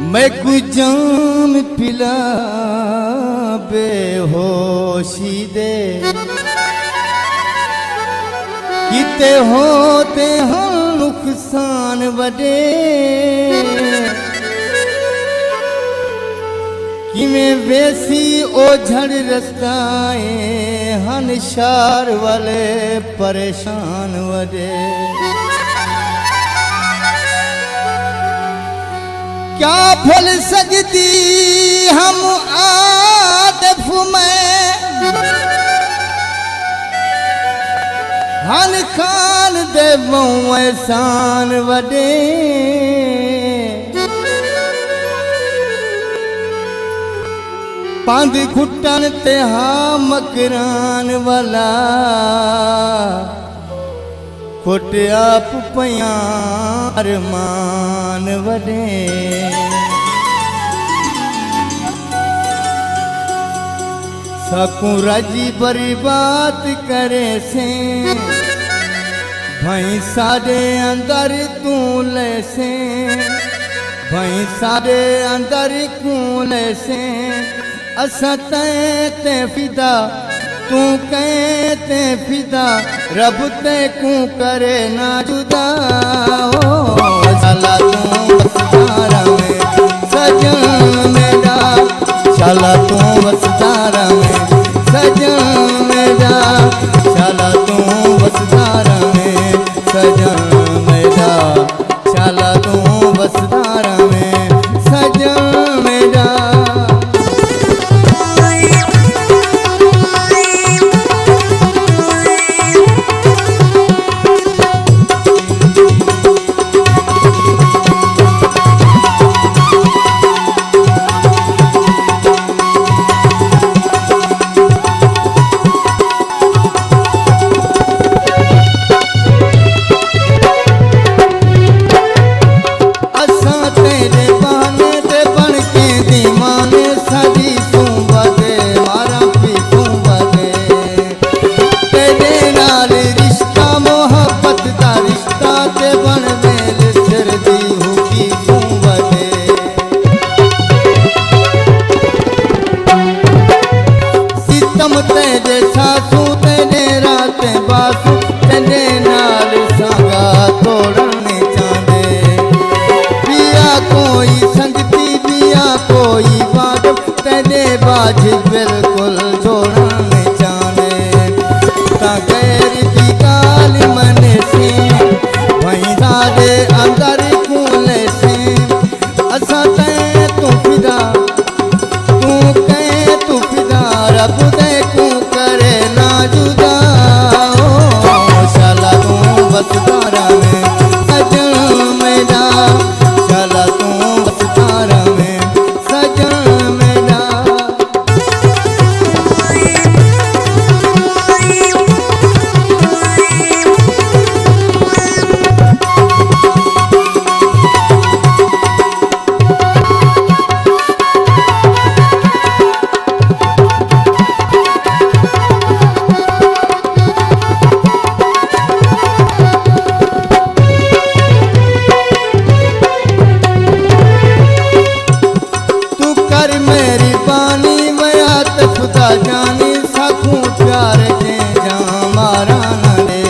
मैं कुछ जाम पिला बेहोशी दे किते होते हम नुकसान वडे कि मैं वैसी ओझड़ रस्ताए हन शार वाले परेशान वडे क्या भूल सकती हम आदफ में हन खान दे एहसान वडे पांद घुटन ते हा मकरान वाला खुट आप प्यार मान वडे सकू राजी बरी बात करे से भाई साडे अंदर तू ले से भाई साडे अंदर तू ले से असा ते फिदा तू कहते फिदा रब ते कू करे ना जुदा हो चला तू वसदारा में सजन मेरा चला तू वसदारा में सजन मेरा चला तू वसदारा में सजन मेरा चला तू वसदारा में सजन मेरा तेरे सासू तेरे रात बासू तेरे नाल संगा तोड़ने चांदे पिया कोई संगती पिया कोई बात तेरे बाज बिल्कुल जोड़ने चांदे ता गैर की गाल मने से वहीं सारे अंदर कूले से असा ते तू फिदा तू कहे तू फिदा रब दे करे ना जुदा हो चला तू वसदारा में सजन मेरा चला तू वसदारा में सजन मेरा खुदा जाने साखू प्यार के जा मारा न दे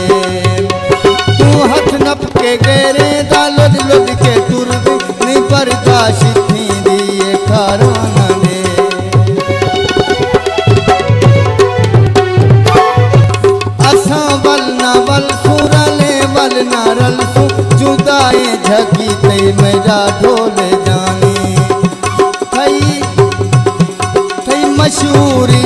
तू हथ नप के गेरे दा लुद लुद के तुर दे नी बर्दाश्त थी दिए खारा न दे असा वल ना वल सूरा ले वल ना रल सू जुदाए झकी ते मेरा ढोल जानी थई मशहूरी